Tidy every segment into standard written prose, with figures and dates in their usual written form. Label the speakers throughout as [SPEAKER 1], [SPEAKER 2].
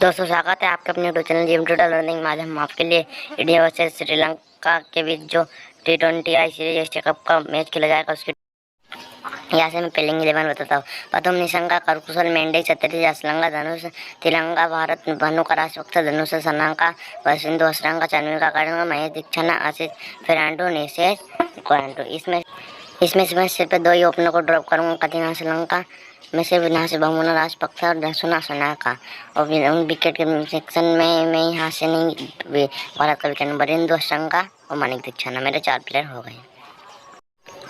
[SPEAKER 1] दोस्तों स्वागत है आपके अपने YouTube channel gym total learning में। आज हम आपके लिए इंडिया वर्सेस श्रीलंका के बीच जो T20 आई सीरीज एशिया कप का मैच खेला जाएगा उसकी यहाँ से मैं प्लेइंग 11 बताता हूँ। प्रथम निशंका, करकुशल मेंढे, छतरी, असलंगा, धनुष, तिरंगा, भारत, भानुका, राजपक्ष, धनुष, सनांका, वसिंधु, असरंगा, चंद्रिका, कड़ंगा, महेश दीक्षाना, आशीष फेरांडो, निशेष कोयंटो। इसमें से मैं सिर्फ 2 ही ओपनर को ड्रॉप करूँगा। कथिना श्रीलंका में से विनाश बहुमना राजपक्ष और दर्शना सनाका। और उन विकेट के सेक्शन में मैं यहाँ से नहीं भारत का विकेट बरिंदु, असरंगा और मानिक दीक्षाना मेरे 4 प्लेयर हो गए।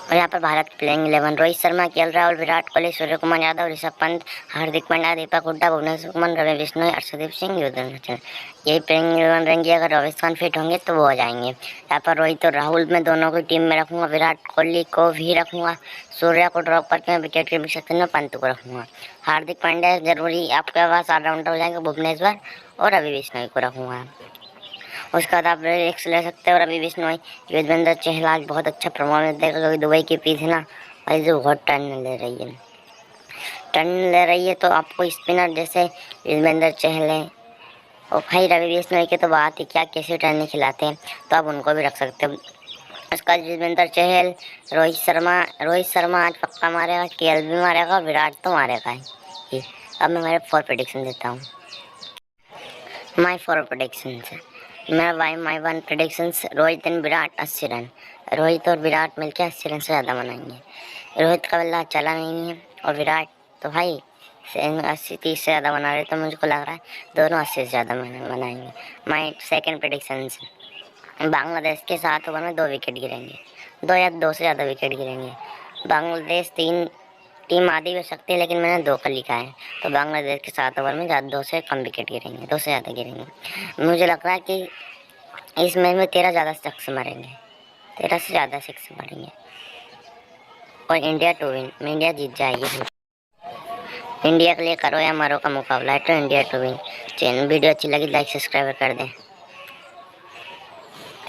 [SPEAKER 1] और यहाँ पर भारत प्लेइंग 11 रोहित शर्मा, केएल राहुल, विराट कोहली, सूर्य कुमार यादव, ऋषभ पंत, हार्दिक पांड्या, दीपक हुड्डा, भुवनेश्वर कुमार, रवि बिश्नोई, अर्शदीप सिंह, युजवेंद्र चहल। यही प्लेइंग 11 रहेंगे। अगर रोहित खान फिट होंगे तो वो हो जाएंगे। यहाँ पर रोहित और राहुल में दोनों की टीम में रखूँगा। विराट कोहली को भी रखूँगा। सूर्या को ड्रॉप करके मैं विकेट के सेक्शन में पंत को रखूँगा। हार्दिक पांड्या जरूरी आपके पास ऑलराउंडर हो जाएंगे। भुवनेश्वर और रवि बिश्नोई को रखूँगा। उसके बाद आप रिक्स ले सकते हो। रवि बिश्नोई, युजवेंद्र चहल आज बहुत अच्छा परफॉर्मेंस देगा क्योंकि दुबई की पिच है ना, और जो बहुत टर्न ले रही है तो आपको स्पिनर जैसे युजवेंद्र चहल है और भाई रवि बिश्नोई के तो बात ही क्या, कैसे टर्न खिलाते हैं, तो आप उनको भी रख सकते हो। उसका युजवेंद्र चहल, रोहित शर्मा आज पक्का मारेगा, केएल भी मारेगा, विराट तो मारेगा ही। अब मैं मेरे 4 प्रेडिक्शन देता हूँ। माई 4 प्रेडिक्शन मेरा माई 1 predictions, Rohit and Virat 80 run. Rohit और विराट मिलकर 80 रन से ज़्यादा बनाएंगे। रोहित का बल्ला चला नहीं है और विराट तो भाई 80-30 से ज़्यादा बना रहे, तो मुझको लग रहा है दोनों 80 से ज़्यादा बनाएंगे। माई सेकेंड प्रेडिक्शंस, बांग्लादेश के 7 ओवर में 2 विकेट गिरेंगे। 2 या 2 से ज़्यादा विकेट गिरेंगे। बांग्लादेश टीम आधी हो सकती है लेकिन मैंने 2 का लिखा है, तो बांग्लादेश के 7 ओवर में 2 से कम विकेट गिरेंगे, 2 से ज़्यादा गिरेंगे। मुझे लग रहा है कि इस मैच में 13 ज़्यादा सिक्स मारेंगे, 13 से ज़्यादा सिक्स मारेंगे और इंडिया टू विन में इंडिया जीत जाएगी। इंडिया के लिए करो या मरो का मुकाबला है, तो India to win. Channel video अच्छी लगी लाइक सब्सक्राइब कर दें।